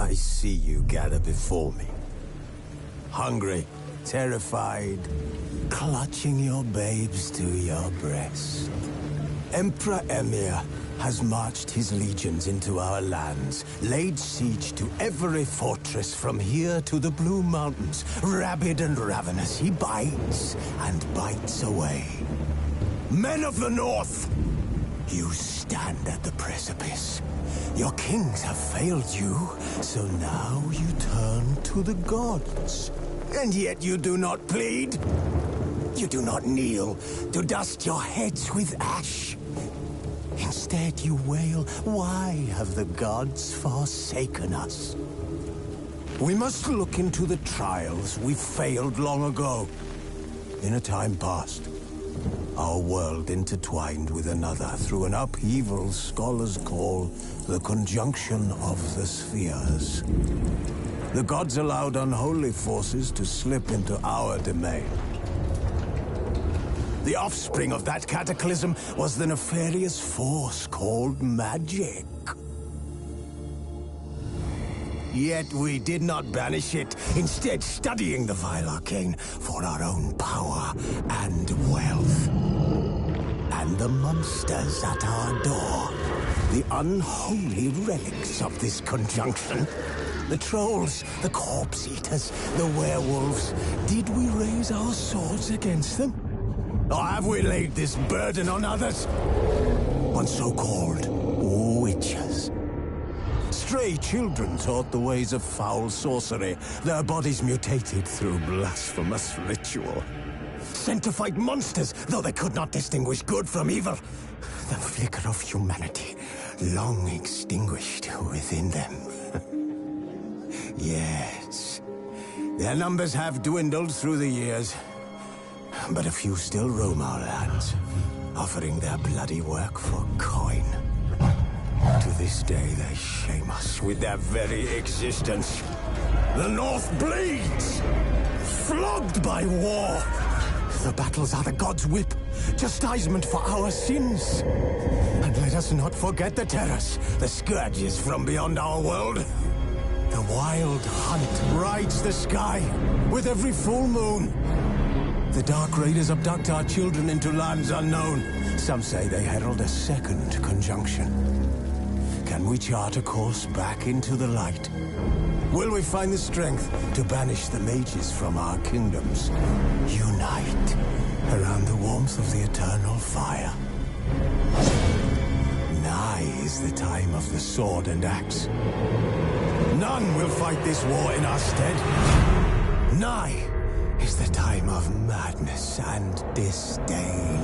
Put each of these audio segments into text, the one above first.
I see you gather before me. Hungry, terrified, clutching your babes to your breast. Emperor Emir has marched his legions into our lands, laid siege to every fortress from here to the Blue Mountains. Rabid and ravenous, he bites and bites away. Men of the North, you stand at the precipice. Your kings have failed you, so now you turn to the gods. And yet you do not plead. You do not kneel to dust your heads with ash. Instead you wail, why have the gods forsaken us? We must look into the trials we failed long ago. In a time past, our world intertwined with another through an upheaval scholars call the conjunction of the spheres. The gods allowed unholy forces to slip into our domain. The offspring of that cataclysm was the nefarious force called magic. Yet we did not banish it, instead studying the vile arcane for our own power and wealth. And the monsters at our door, the unholy relics of this conjunction. The trolls, the corpse-eaters, the werewolves. Did we raise our swords against them? Or have we laid this burden on others? On so-called witches. Stray children taught the ways of foul sorcery, their bodies mutated through blasphemous ritual. Sent to fight monsters, though they could not distinguish good from evil. The flicker of humanity, long extinguished within them. Yes, their numbers have dwindled through the years. But a few still roam our lands, offering their bloody work for coin. To this day, they shame us with their very existence. The North bleeds, flogged by war. The battles are the gods' whip, chastisement for our sins. And let us not forget the terrors, the scourges from beyond our world. The wild hunt rides the sky with every full moon. The Dark Raiders abduct our children into lands unknown. Some say they herald a second conjunction. Can we chart a course back into the light? Will we find the strength to banish the mages from our kingdoms? Unite around the warmth of the eternal fire. Nigh is the time of the sword and axe. None will fight this war in our stead. Nigh is the time of madness and disdain.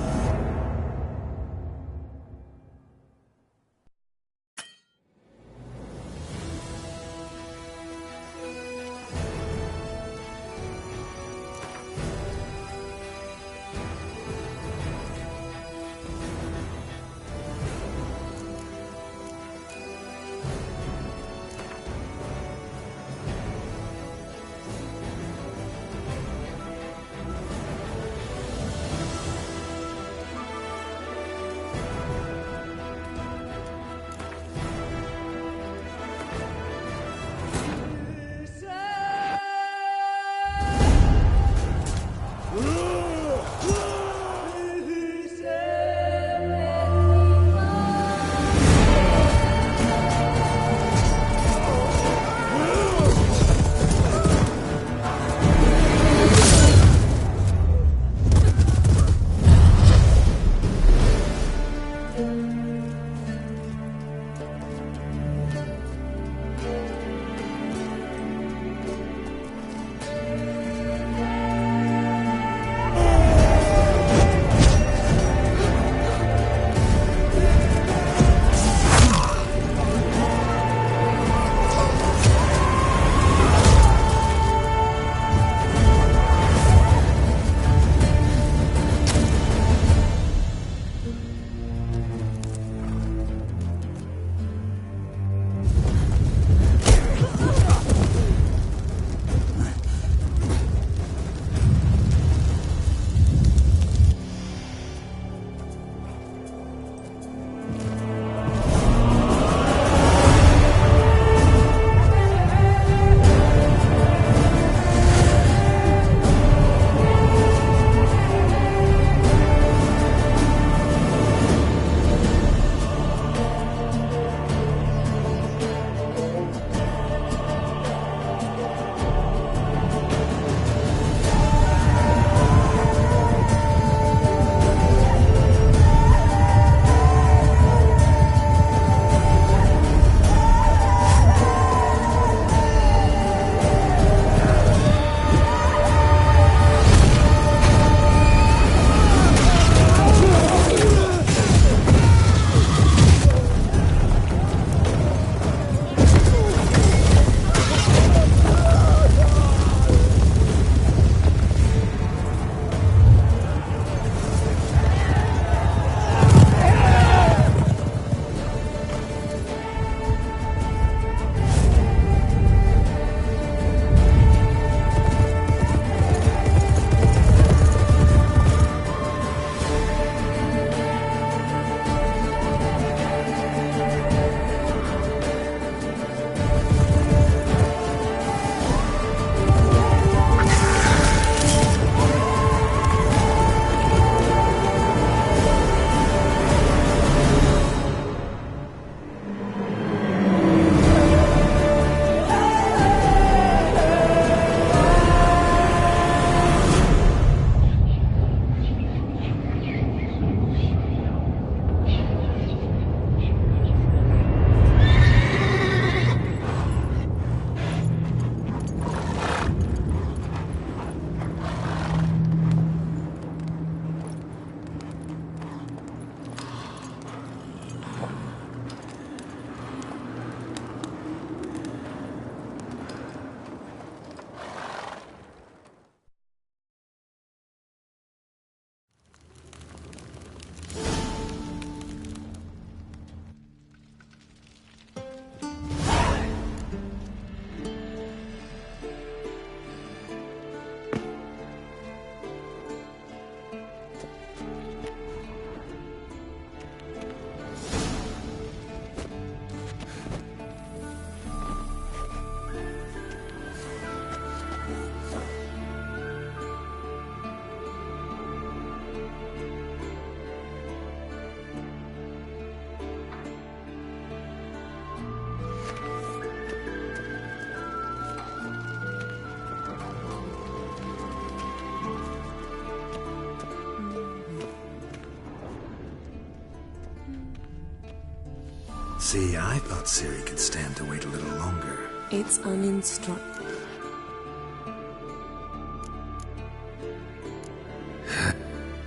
See, I thought Ciri could stand to wait a little longer. It's uninstructed.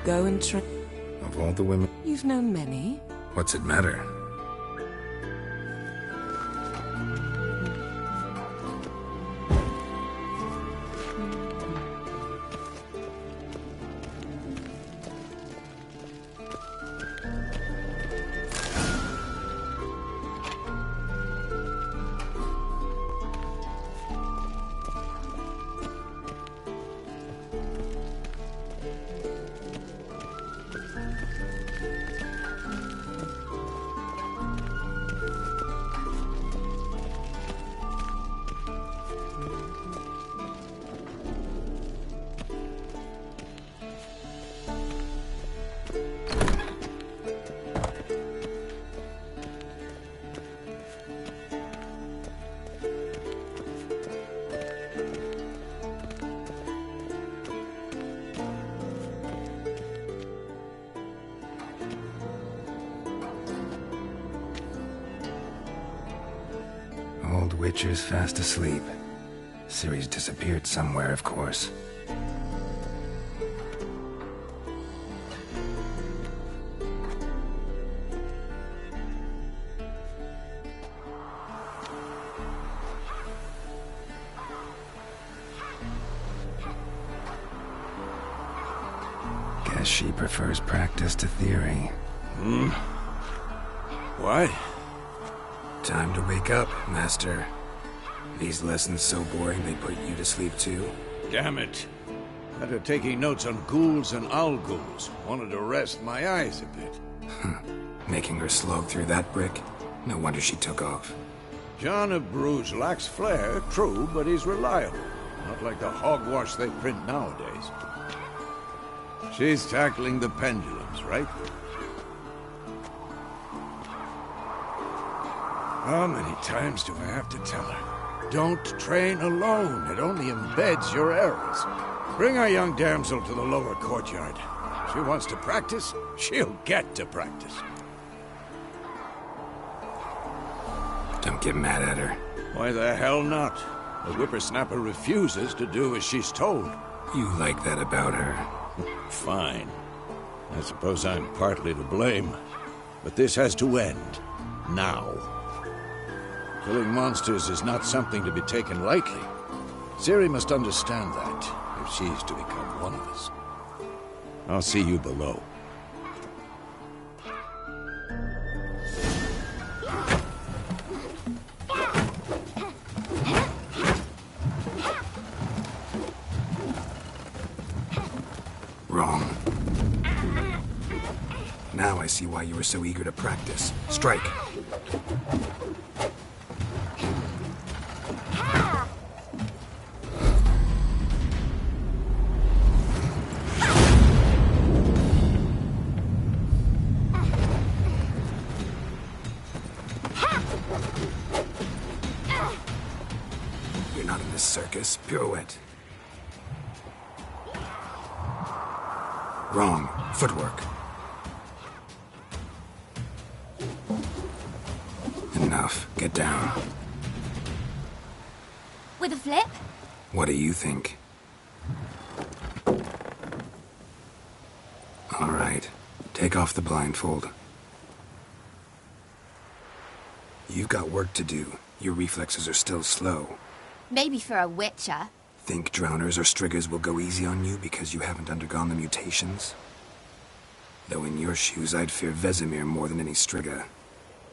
Go and try. Of all the women... You've known many. What's it matter? Old Witcher's fast asleep. Ciri's disappeared somewhere, of course. Guess she prefers practice to theory. What? Time to wake up, Master. These lessons so boring they put you to sleep too? Damn it. After taking notes on ghouls and owl-ghouls, wanted to rest my eyes a bit. Making her slog through that brick? No wonder she took off. John of Bruges lacks flair, true, but he's reliable. Not like the hogwash they print nowadays. She's tackling the pendulums, right? How many times do I have to tell her? Don't train alone. It only embeds your errors. Bring our young damsel to the lower courtyard. If she wants to practice, she'll get to practice. Don't get mad at her. Why the hell not? The whippersnapper refuses to do as she's told. You like that about her. Fine. I suppose I'm partly to blame. But this has to end. Now. Killing monsters is not something to be taken lightly. Ciri must understand that, if she's to become one of us. I'll see you below. Wrong. Now I see why you were so eager to practice. Strike. You're not in this circus. Pirouette. Wrong. Footwork. Enough. Get down. With a flip? What do you think? All right. Take off the blindfold. You've got work to do. Your reflexes are still slow. Maybe for a witcher. Think drowners or striggers will go easy on you because you haven't undergone the mutations? Though in your shoes, I'd fear Vesemir more than any strigger.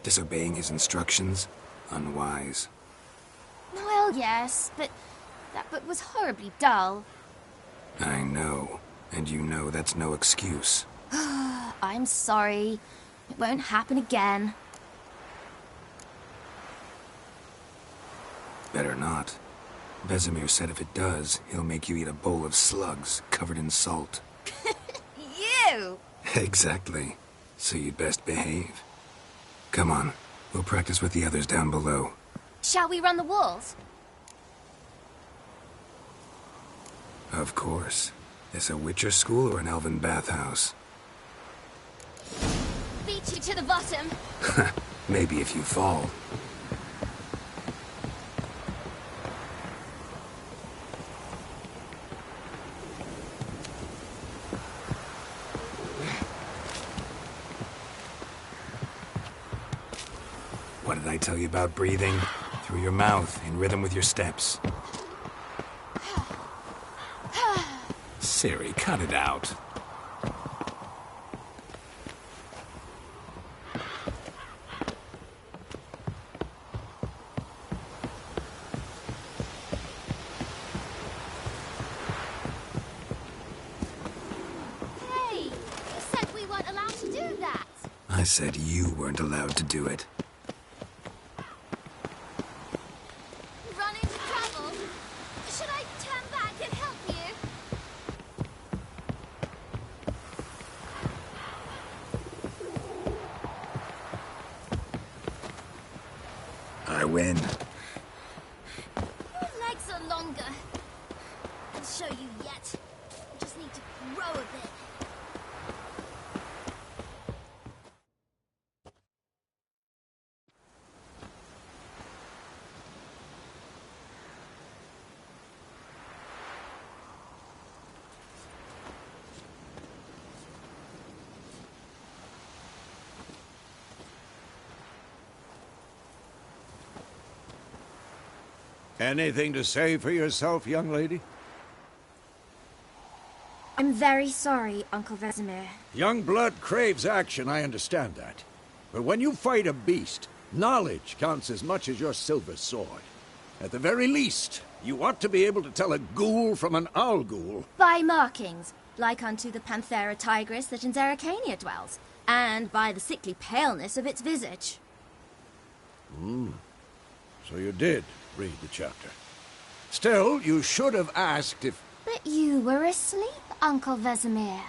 Disobeying his instructions? Unwise. Well, yes, but that book was horribly dull. I know. And you know that's no excuse. I'm sorry. It won't happen again. Better not. Vesemir said if it does, he'll make you eat a bowl of slugs covered in salt. You! Exactly. So you'd best behave. Come on. We'll practice with the others down below. Shall we run the walls? Of course. This a Witcher school or an elven bathhouse? Beat you to the bottom. Maybe if you fall. What did I tell you about breathing? Through your mouth, in rhythm with your steps. Siri, cut it out. Hey, you said we weren't allowed to do that. I said you weren't allowed to do it. Run into trouble? Should I turn back and help you? I win. Your legs are longer. I'll show you yet. You just need to grow a bit. Anything to say for yourself, young lady? I'm very sorry, Uncle Vesemir. Young blood craves action, I understand that. But when you fight a beast, knowledge counts as much as your silver sword. At the very least, you ought to be able to tell a ghoul from an owl ghoul. By markings, like unto the Panthera tigris that in Zeracania dwells, and by the sickly paleness of its visage. So you did read the chapter. Still, you should have asked if... But you were asleep, Uncle Vesemir.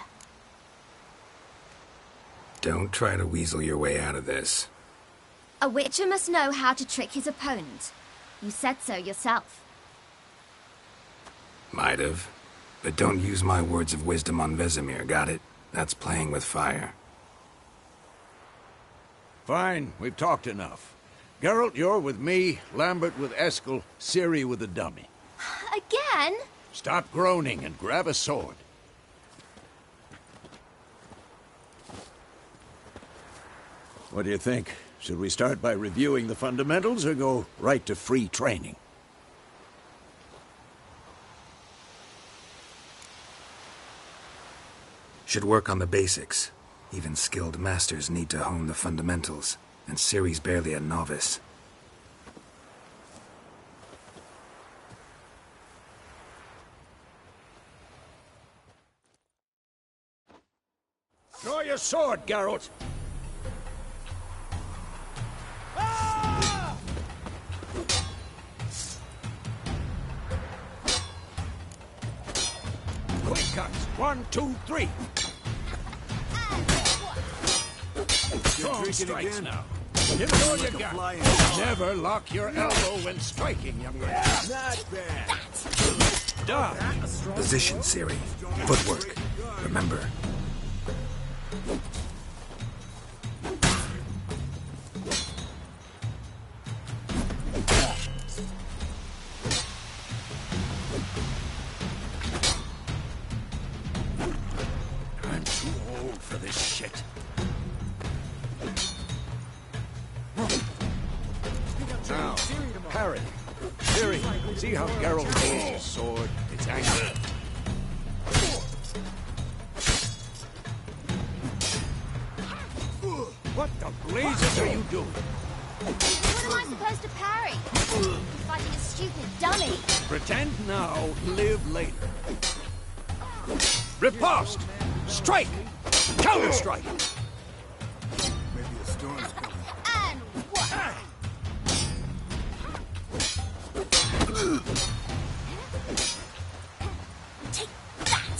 Don't try to weasel your way out of this. A witcher must know how to trick his opponent. You said so yourself. Might have. But don't use my words of wisdom on Vesemir, got it? That's playing with fire. Fine, we've talked enough. Geralt, you're with me, Lambert with Eskel, Ciri with the dummy. Again? Stop groaning and grab a sword. What do you think? Should we start by reviewing the fundamentals or go right to free training? Should work on the basics. Even skilled masters need to hone the fundamentals, and Ciri's barely a novice. Draw your sword, Geralt! Quick cuts! 1, 2, 3! Strong strikes now. Give it all you got. Never lock your elbow when striking, young man. Not bad. Done. Position, Ciri. Footwork. Remember. I'm too old for this shit. Now, parry. Ciri, see how Geralt holds his sword? It's angry. What the blazes are you doing? What am I supposed to parry? I'm fighting a stupid dummy. Pretend now, live later. Riposte! Strike! Counter-strike! Maybe a storm's coming. And what? Take that!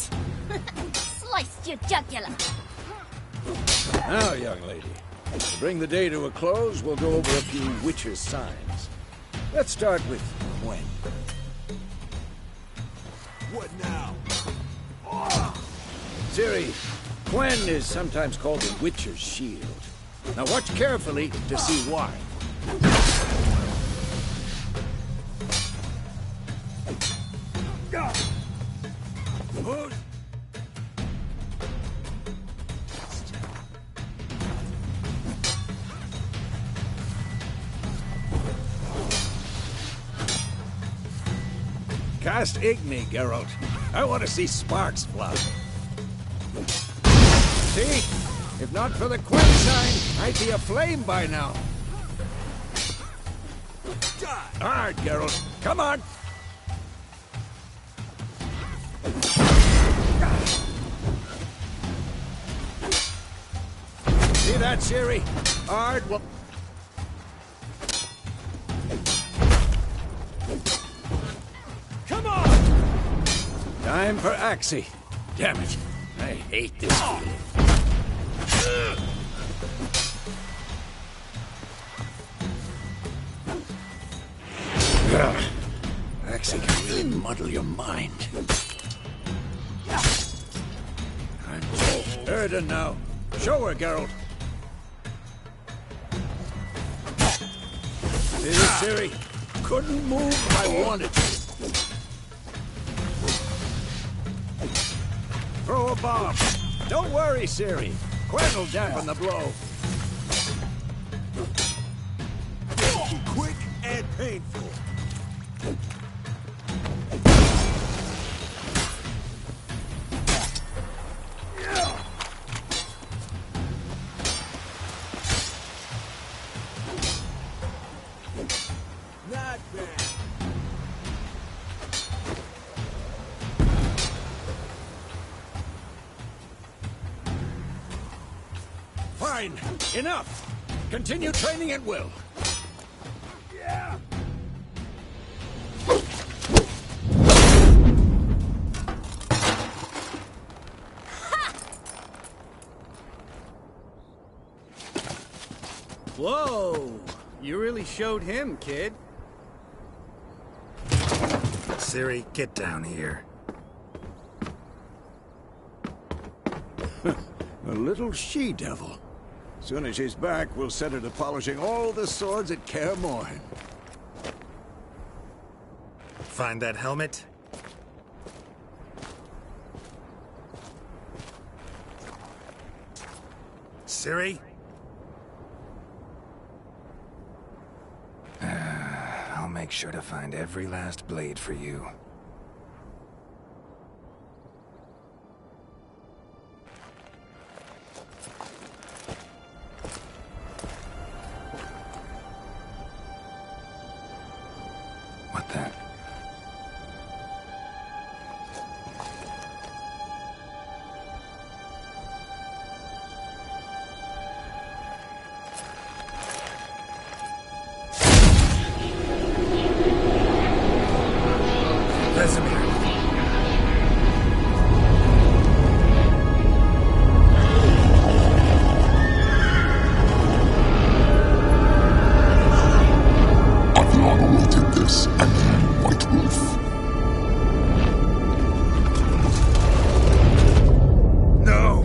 Sliced your jugular. Now, young lady, to bring the day to a close, we'll go over a few witcher's signs. Let's start with Gwen. What now? Ciri, Gwen is sometimes called the Witcher's Shield. Now watch carefully to see why. Who's... Cast Igni, Geralt. I want to see sparks fly. See? If not for the Quinn sign, I'd be aflame by now. Hard, Geralt. Come on! See that, Ciri? Hard will... Come on! Time for Axie. Damn it. I hate this feeling. Axie can really muddle your mind. Erden now. Show her, Geralt. See this, Ciri? Couldn't move if I wanted to. Throw a bomb. Don't worry, Ciri. Quinn will dampen the blow. Quick and painful. Not bad. Fine. Enough. Continue training at will. Yeah. Whoa! You really showed him, kid. Ciri, get down here. A little she-devil. Soon as she's back, we'll set her to polishing all the swords at Kaer Morhen. Find that helmet? Ciri? I'll make sure to find every last blade for you. What the? Vesemir. I've long awaited this, and you, White Wolf. No!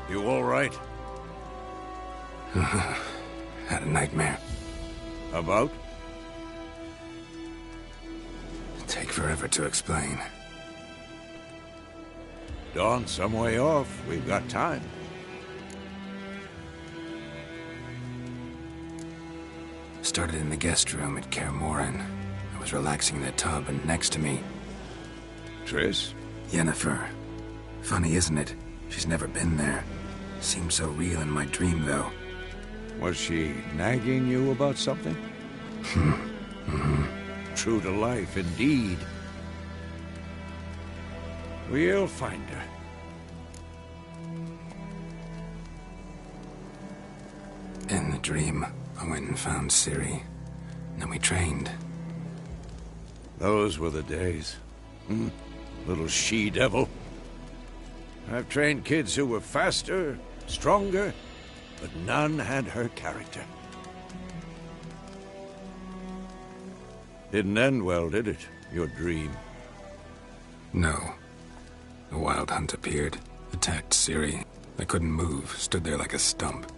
You all right? Had a nightmare. About? Take forever to explain. Dawn's some way off. We've got time. Started in the guest room at Kaer Morhen. I was relaxing in a tub, and next to me, Triss? Yennefer. Funny, isn't it? She's never been there. Seemed so real in my dream, though. Was she nagging you about something? True to life, indeed. We'll find her. In the dream, I went and found Ciri. Then we trained. Those were the days. Little she-devil. I've trained kids who were faster, stronger, but none had her character. Didn't end well, did it? Your dream? No. The Wild Hunt appeared, attacked Ciri. I couldn't move, stood there like a stump.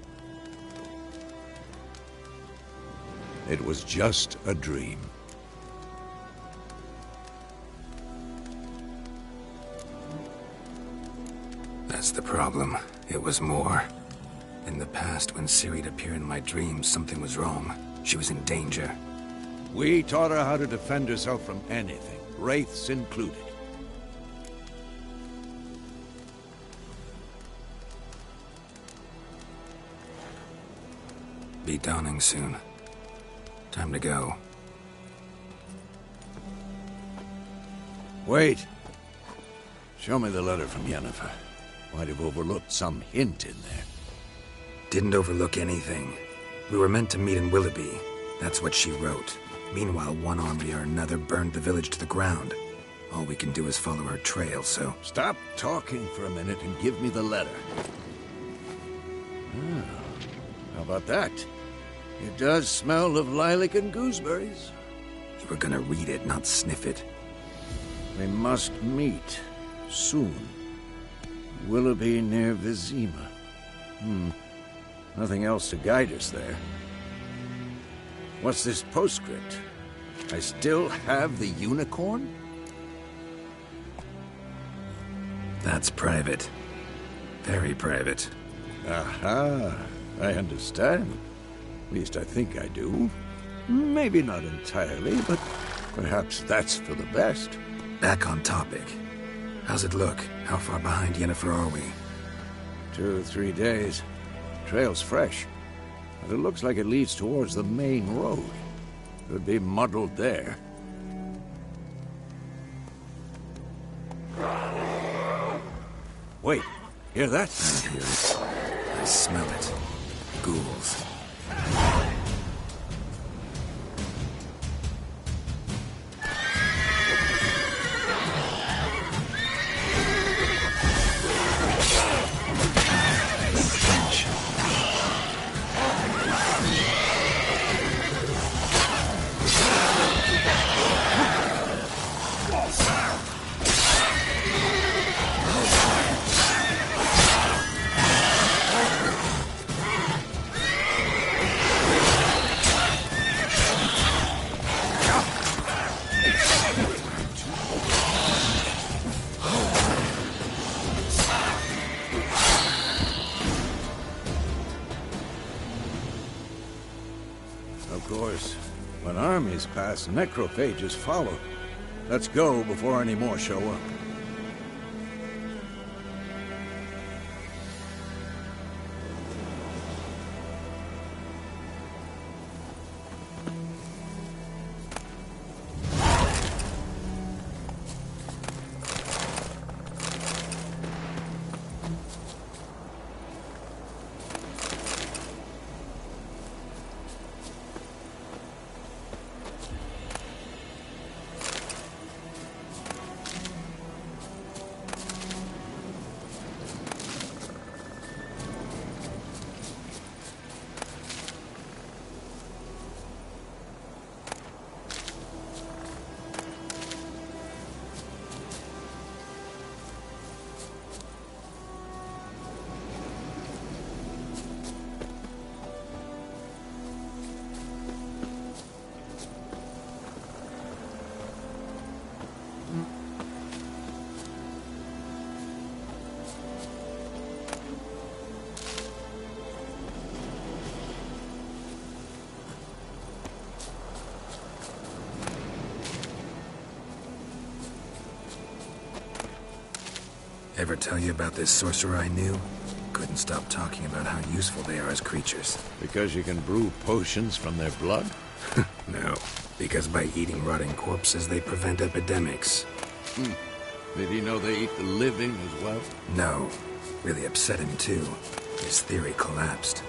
It was just a dream. That's the problem. It was more. In the past, when Ciri'd appear in my dreams, something was wrong. She was in danger. We taught her how to defend herself from anything, wraiths included. Be dawning soon. Time to go. Wait. Show me the letter from Yennefer. Might have overlooked some hint in there. Didn't overlook anything. We were meant to meet in Willoughby. That's what she wrote. Meanwhile, one army or another burned the village to the ground. All we can do is follow her trail, so... Stop talking for a minute and give me the letter. How about that? It does smell of lilac and gooseberries. You were gonna read it, not sniff it. We must meet. Soon. Willoughby near Vizima. Nothing else to guide us there. What's this postscript? I still have the unicorn? That's private. Very private. Aha. I understand. At least I think I do. Maybe not entirely, but perhaps that's for the best. Back on topic. How's it look? How far behind Yennefer are we? 2 or 3 days. Trail's fresh. But it looks like it leads towards the main road. Could be muddled there. Wait, hear that? I hear it. I smell it. Ghouls. Of course, when armies pass, necrophages follow. Let's go before any more show up. Ever tell you about this sorcerer I knew? Couldn't stop talking about how useful they are as creatures. Because you can brew potions from their blood? No, because by eating rotting corpses, they prevent epidemics. Did he know they eat the living as well? No. Really upset him, too. His theory collapsed.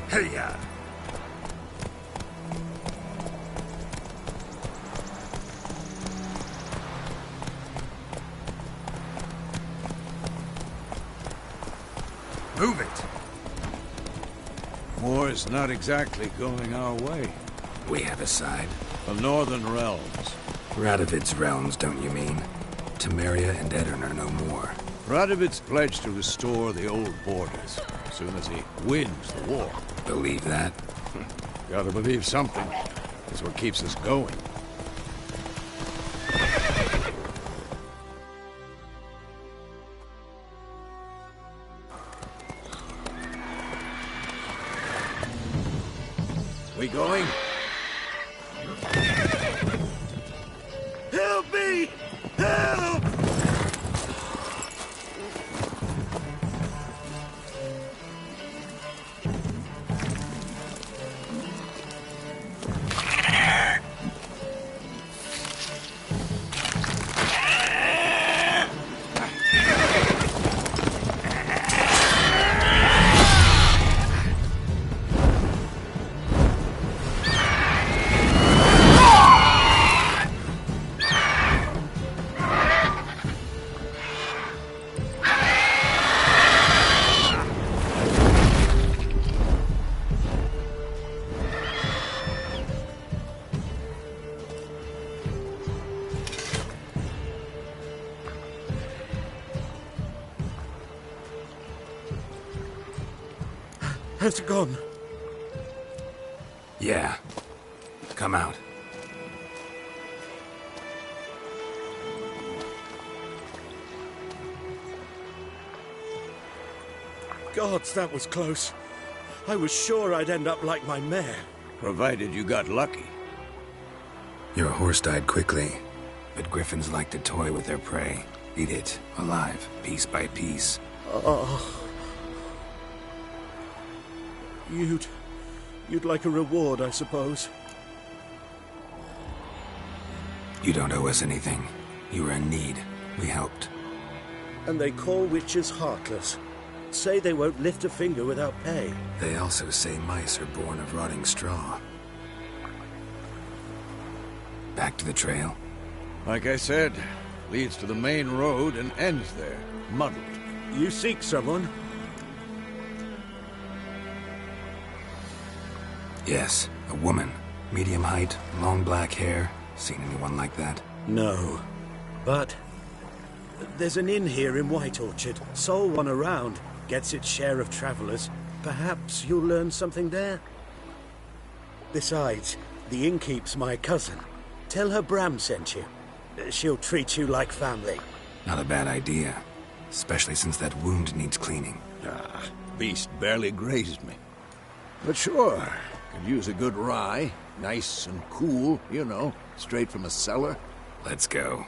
Hey-ya! Move it! War's not exactly going our way. We have a side. The Northern Realms. Radovid's realms, don't you mean? Temeria and Edirn are no more. Radovid's pledged to restore the old borders as soon as he wins the war. Believe that? Gotta believe something. It's what keeps us going. We going? Help me! Help! Has it gone? Yeah. Come out. Gods, that was close. I was sure I'd end up like my mare. Provided you got lucky. Your horse died quickly, but griffins like to toy with their prey. Eat it, alive, piece by piece. Oh. You'd like a reward, I suppose. You don't owe us anything. You were in need. We helped. And they call witches heartless. Say they won't lift a finger without pay. They also say mice are born of rotting straw. Back to the trail. Like I said, leads to the main road and ends there, muddled. You seek someone? Yes, a woman. Medium height, long black hair. Seen anyone like that? No. But there's an inn here in White Orchard. Sole one around. Gets its share of travelers. Perhaps you'll learn something there? Besides, the innkeep's my cousin. Tell her Bram sent you. She'll treat you like family. Not a bad idea. Especially since that wound needs cleaning. Ah, beast barely grazed me. But sure, could use a good rye. Nice and cool, you know, straight from a cellar. Let's go.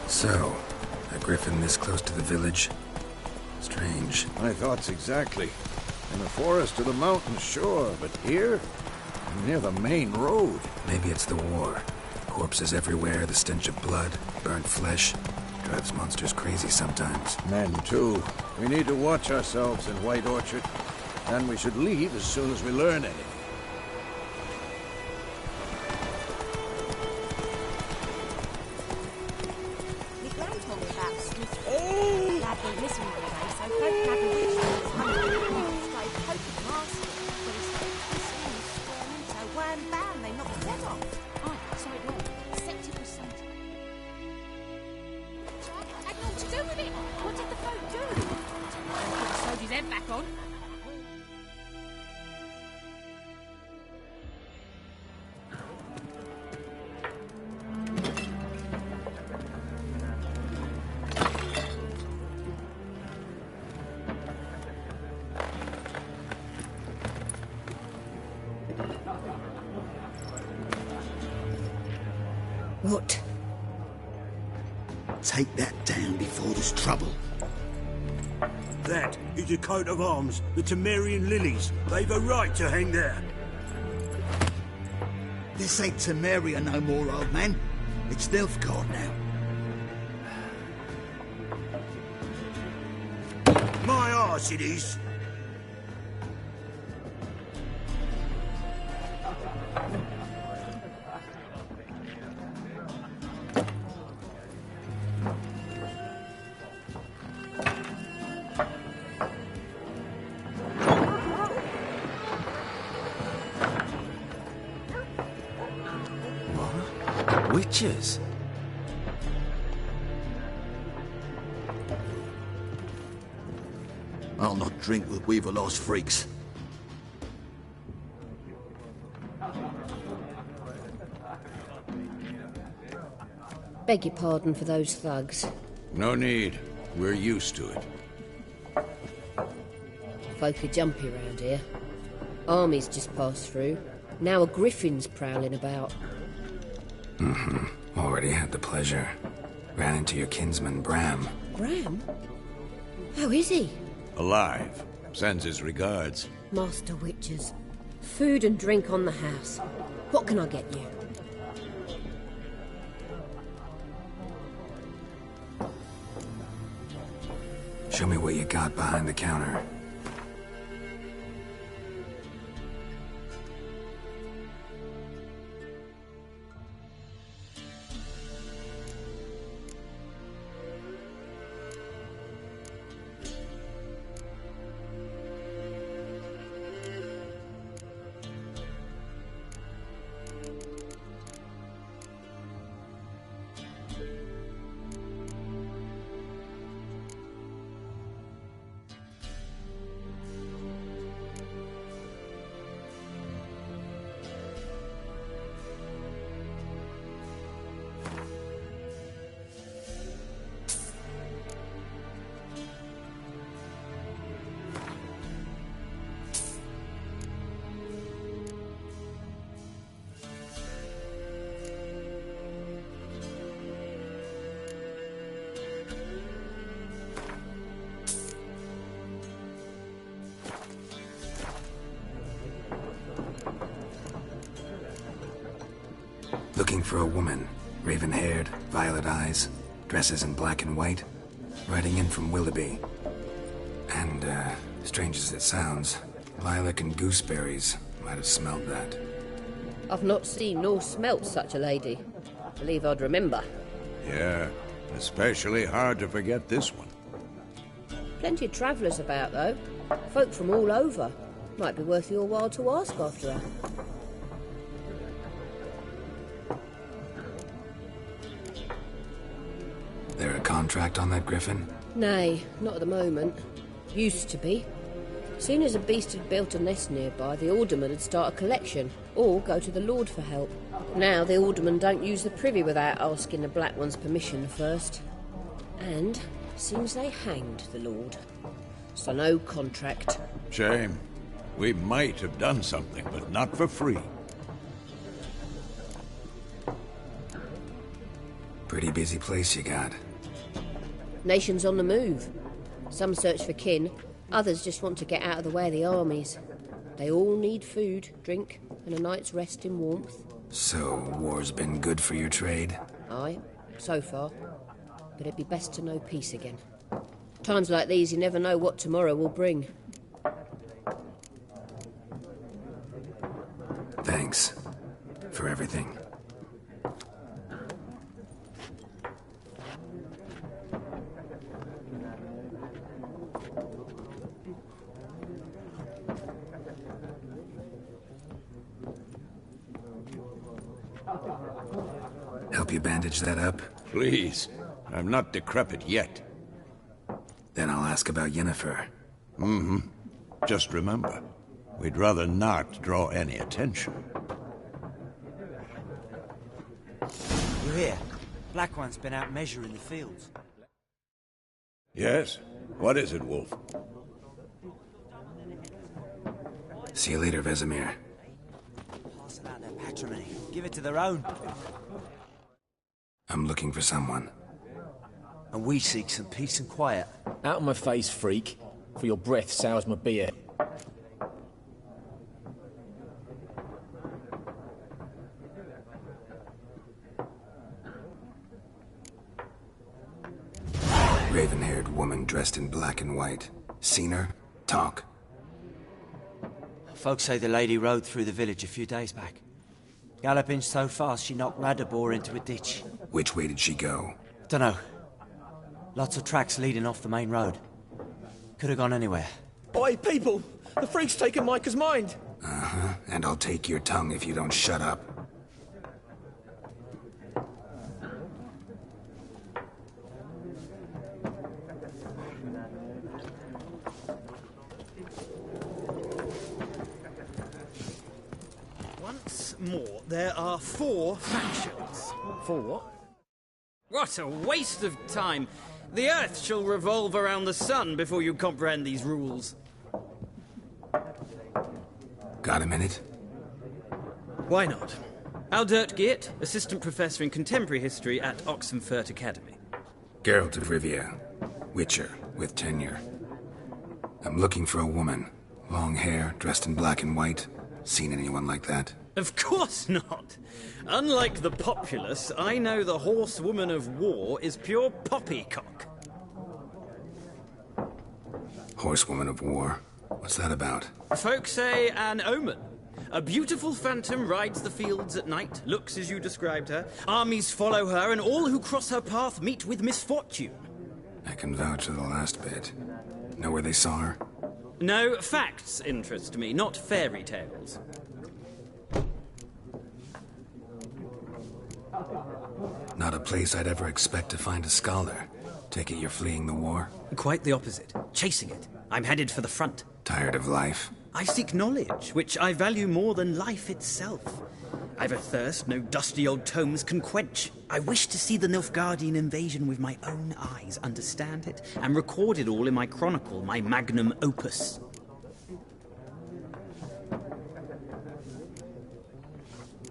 So, a griffin this close to the village? Strange. My thoughts exactly. In the forest or the mountains, sure, but here? Near the main road. Maybe it's the war. Corpses everywhere, the stench of blood, burnt flesh. Drives monsters crazy sometimes. Men, too. We need to watch ourselves in White Orchard. And we should leave as soon as we learn anything. My gran told me about Swift. Dad went missing one day, so Fred grabbed a witch from his home. Started poking and asking, but he started hissing and squirming, so wham bam, they knocked his head off. Aye, so it was. Except it was something. So I had nothing to do with it. What did the folk do? He sewed his head back on. What? Take that down before there's trouble. That is a coat of arms, the Temerian lilies. They've a right to hang there. This ain't Temeria no more, old man. It's Nilfgaard now. My arse it is. Witches? I'll not drink with Weaver-lost freaks. Beg your pardon for those thugs. No need. We're used to it. Folk are jumpy round here. Armies just passed through. Now a griffin's prowling about. Already had the pleasure. Ran into your kinsman, Bram. Bram? How is he? Alive. Sends his regards. Master Witches. Food and drink on the house. What can I get you? Show me what you got behind the counter. Looking for a woman. Raven-haired, violet eyes, dresses in black and white. Riding in from Willoughby. And, strange as it sounds, lilac and gooseberries might have smelled that. I've not seen nor smelt such a lady. Believe I'd remember. Yeah, especially hard to forget this one. Plenty of travellers about, though. Folk from all over. Might be worth your while to ask after her. There a contract on that griffin? Nay, not at the moment. Used to be. Soon as a beast had built a nest nearby, the alderman would start a collection, or go to the Lord for help. Now the alderman don't use the privy without asking the Black One's permission first. And seems they hanged the Lord. So no contract. Shame. We might have done something, but not for free. Pretty busy place you got. Nations on the move. Some search for kin, others just want to get out of the way of the armies. They all need food, drink, and a night's rest in warmth. So, war's been good for your trade? Aye, so far. but it'd be best to know peace again. Times like these, you never know what tomorrow will bring. Thanks for everything. Help you bandage that up? Please. I'm not decrepit yet. Then I'll ask about Yennefer. Mm-hmm. Just remember, we'd rather not draw any attention. You hear? Black One's been out measuring the fields. Yes? What is it, Wolf? See you later, Vesemir. Passing out their patrimony. Give it to their own. I'm looking for someone. And we seek some peace and quiet. Out of my face, freak. For your breath sours my beer. Raven-haired woman dressed in black and white. Seen her? Talk. Folks say the lady rode through the village a few days back. Galloping so fast she knocked Radabor into a ditch. Which way did she go? Dunno. Lots of tracks leading off the main road. Could have gone anywhere. Oi, people! The freak's taken Micah's mind! Uh-huh. And I'll take your tongue if you don't shut up. Once more, there are 4 factions. 4 what? What a waste of time! The Earth shall revolve around the sun before you comprehend these rules. Got a minute? Why not? Aldert Geert, Assistant Professor in Contemporary History at Oxenfurt Academy. Geralt of Rivia. Witcher, with tenure. I'm looking for a woman. Long hair, dressed in black and white. Seen anyone like that? Of course not! Unlike the populace, I know the horsewoman of war is pure poppycock. Horsewoman of war? What's that about? Folk say an omen. A beautiful phantom rides the fields at night, looks as you described her. Armies follow her, and all who cross her path meet with misfortune. I can vouch for the last bit. Know where they saw her? No, facts interest me, not fairy tales. Not a place I'd ever expect to find a scholar. Take it you're fleeing the war? Quite the opposite. Chasing it. I'm headed for the front. Tired of life? I seek knowledge, which I value more than life itself. I've a thirst no dusty old tomes can quench. I wish to see the Nilfgaardian invasion with my own eyes, understand it, and record it all in my chronicle, my magnum opus.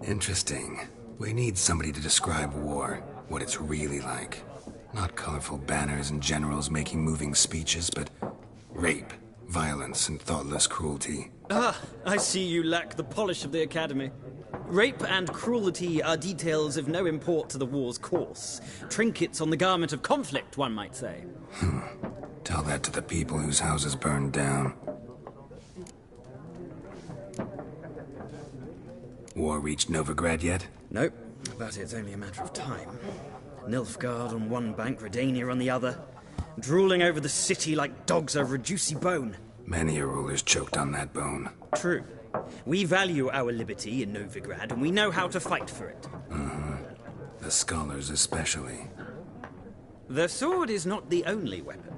Interesting. We need somebody to describe war, what it's really like. Not colorful banners and generals making moving speeches, but rape, violence, and thoughtless cruelty. Ah, I see you lack the polish of the Academy. Rape and cruelty are details of no import to the war's course. Trinkets on the garment of conflict, one might say. Tell that to the people whose houses burned down. War reached Novigrad yet? Nope, but it's only a matter of time. Nilfgaard on one bank, Redania on the other. Drooling over the city like dogs over a juicy bone. Many a ruler's choked on that bone. True. We value our liberty in Novigrad, and we know how to fight for it. The scholars especially. The sword is not the only weapon.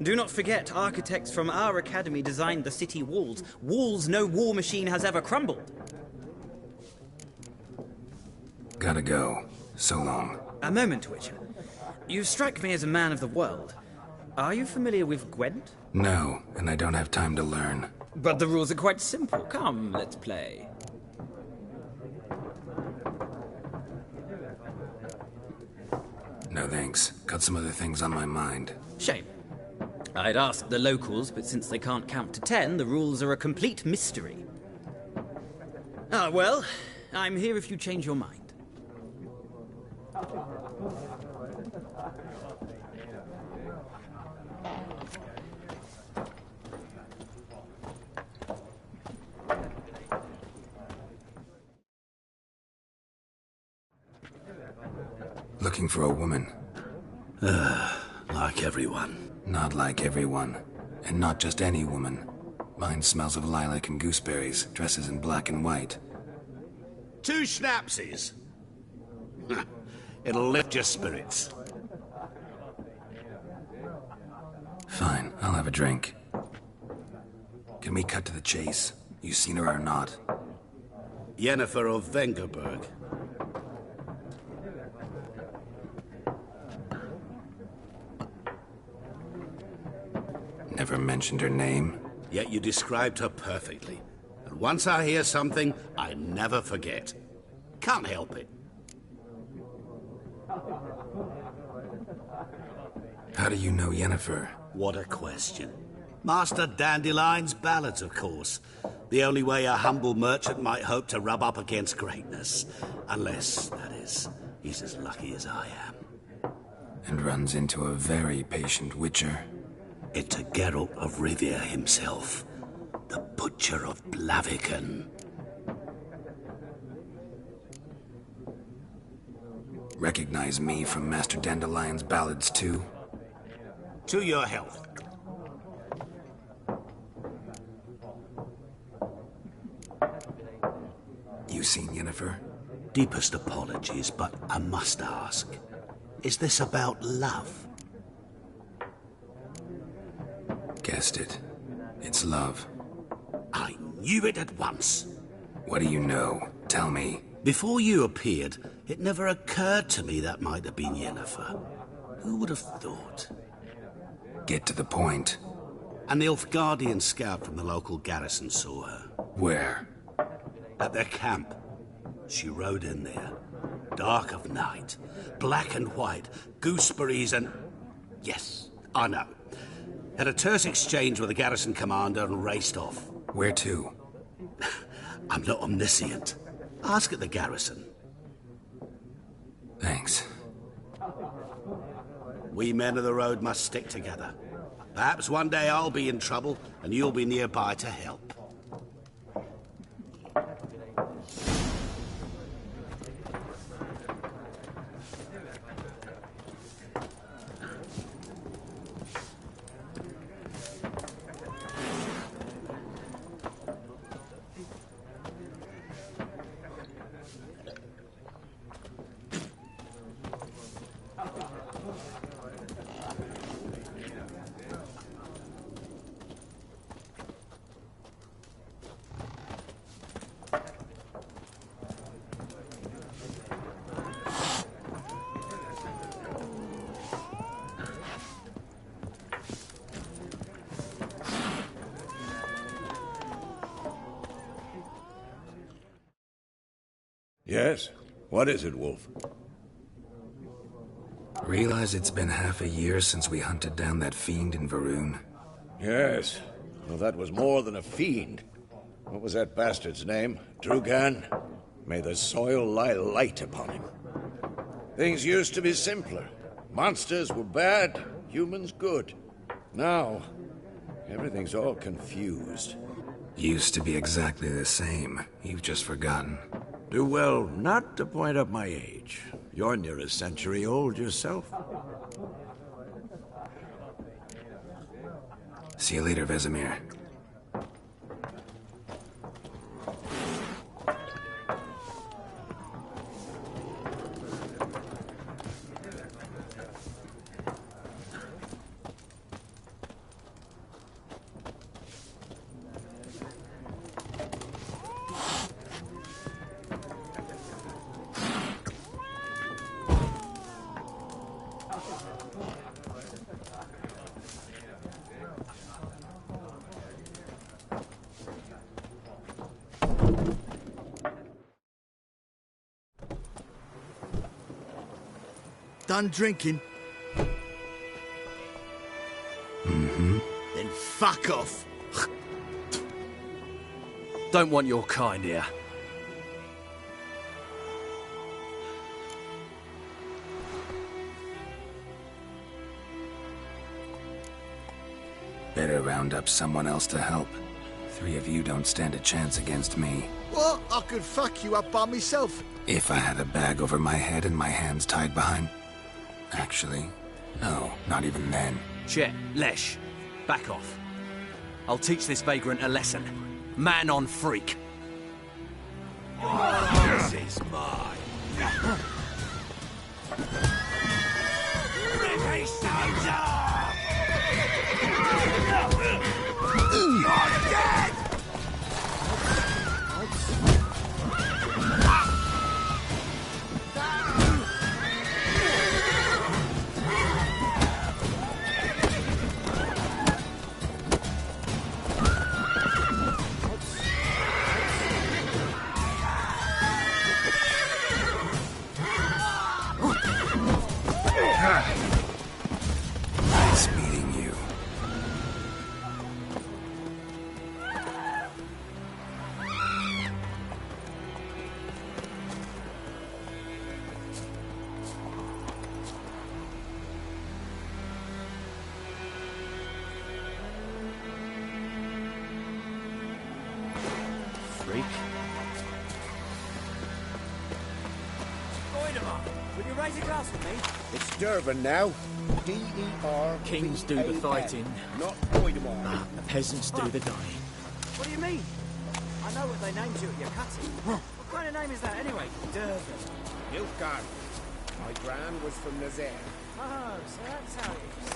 Do not forget, architects from our academy designed the city walls. Walls no war machine has ever crumbled. Gotta go. So long. A moment, Witcher. You strike me as a man of the world. Are you familiar with Gwent? No, and I don't have time to learn. But the rules are quite simple. Come, let's play. No thanks. Got some other things on my mind. Shame. I'd ask the locals, but since they can't count to 10, the rules are a complete mystery. Ah, well, I'm here if you change your mind. Looking for a woman. Like everyone. Not like everyone. And not just any woman. Mine smells of lilac and gooseberries, dresses in black and white. 2 schnapsies. It'll lift your spirits. Fine, I'll have a drink. Can we cut to the chase? You seen her or not? Yennefer of Vengerberg. Never mentioned her name. Yet you described her perfectly. And once I hear something, I never forget. Can't help it. How do you know Yennefer? What a question. Master Dandelion's ballads, of course. The only way a humble merchant might hope to rub up against greatness. Unless, that is, he's as lucky as I am. And runs into a very patient witcher. It's a Geralt of Rivia himself. The Butcher of Blaviken. Recognize me from Master Dandelion's ballads, too? To your health. You seen Yennefer? Deepest apologies, but I must ask. Is this about love? Guessed it. It's love. I knew it at once. What do you know? Tell me. Before you appeared, it never occurred to me that might have been Yennefer. Who would have thought? Get to the point. An Nilfgaardian scout from the local garrison saw her. Where? At their camp. She rode in there. Dark of night. Black and white. Gooseberries and... Yes, I know. Had a terse exchange with the garrison commander and raced off. Where to? I'm not omniscient. Ask at the garrison. Thanks. We men of the road must stick together. Perhaps one day I'll be in trouble and you'll be nearby to help. Yes? What is it, Wolf? Realize it's been half a year since we hunted down that fiend in Varun? Yes. Well, that was more than a fiend. What was that bastard's name? Drugan? May the soil lie light upon him. Things used to be simpler. Monsters were bad, humans good. Now, everything's all confused. Used to be exactly the same. You've just forgotten. Do well not to point up my age. You're near a century old yourself. See you later, Vesemir. Done drinking? Mm-hmm. Then fuck off. Don't want your kind here. Better round up someone else to help. 3 of you don't stand a chance against me. What? I could fuck you up by myself. If I had a bag over my head and my hands tied behind... Actually, no, not even then. Chet, Lesh, back off. I'll teach this vagrant a lesson. Man on freak. This is mine. Ready, soldier! You're dead! Nice meeting you. Freak. Will you raise a glass with me? It's Durban now. D-E-R... Kings do the fighting. Not Spiderman. The peasants do the dying. What do you mean? I know what they named you at your cutting. What kind of name is that anyway? Durban. Nilfgaard. My gran was from Nazaire. Oh, so that's how it is.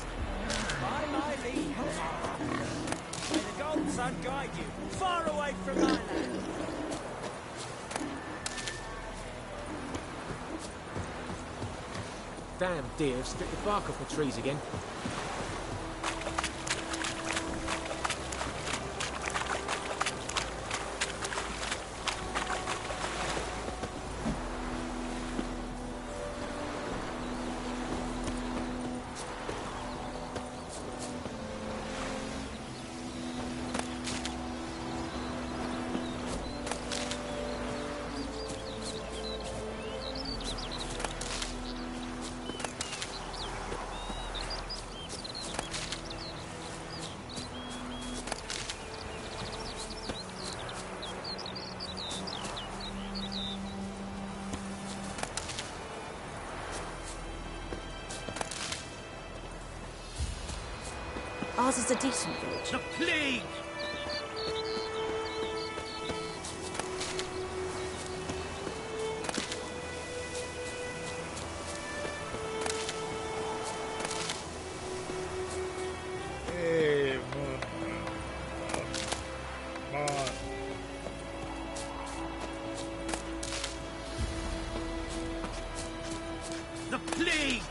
By my leave. May the golden sun guide you far away from my land. Damn deer, stripped the bark off the trees again. Ours is a decent village. The plague! The plague!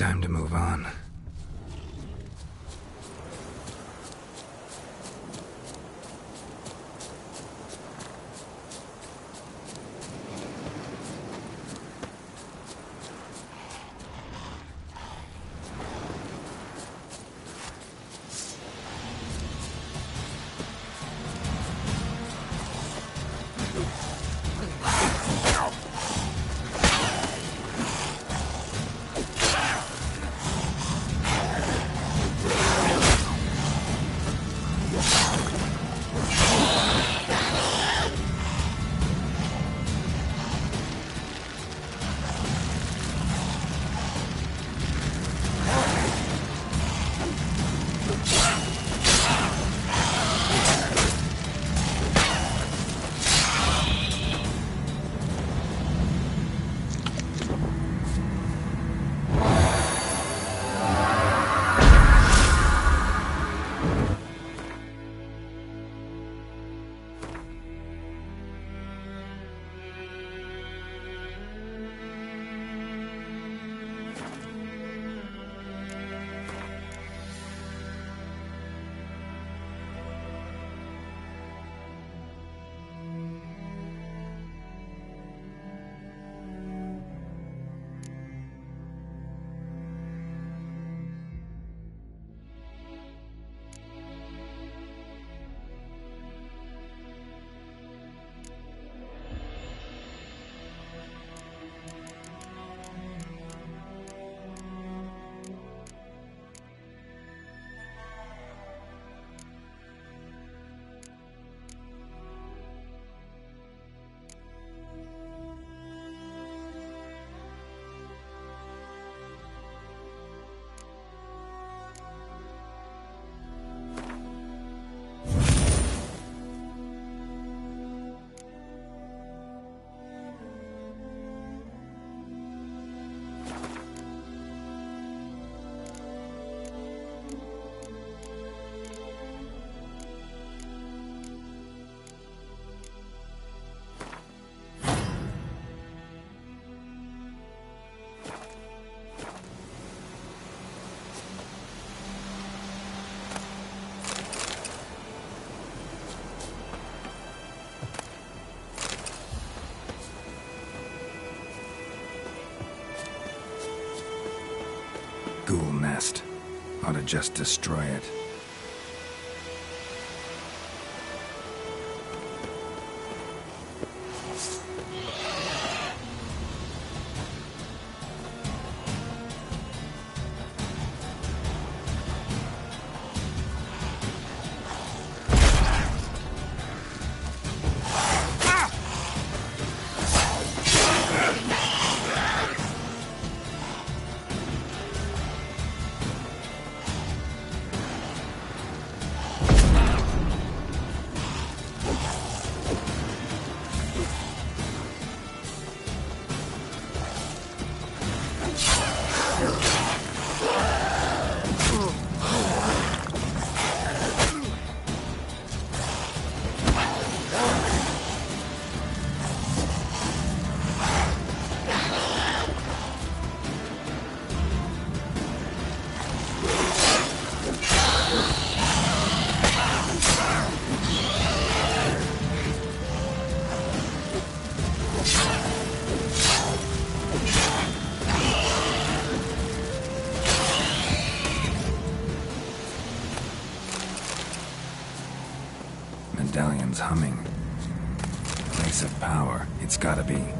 Time to move on. Ghoul nest. Ought to just destroy it. Medallion's humming. Place of power. It's gotta be.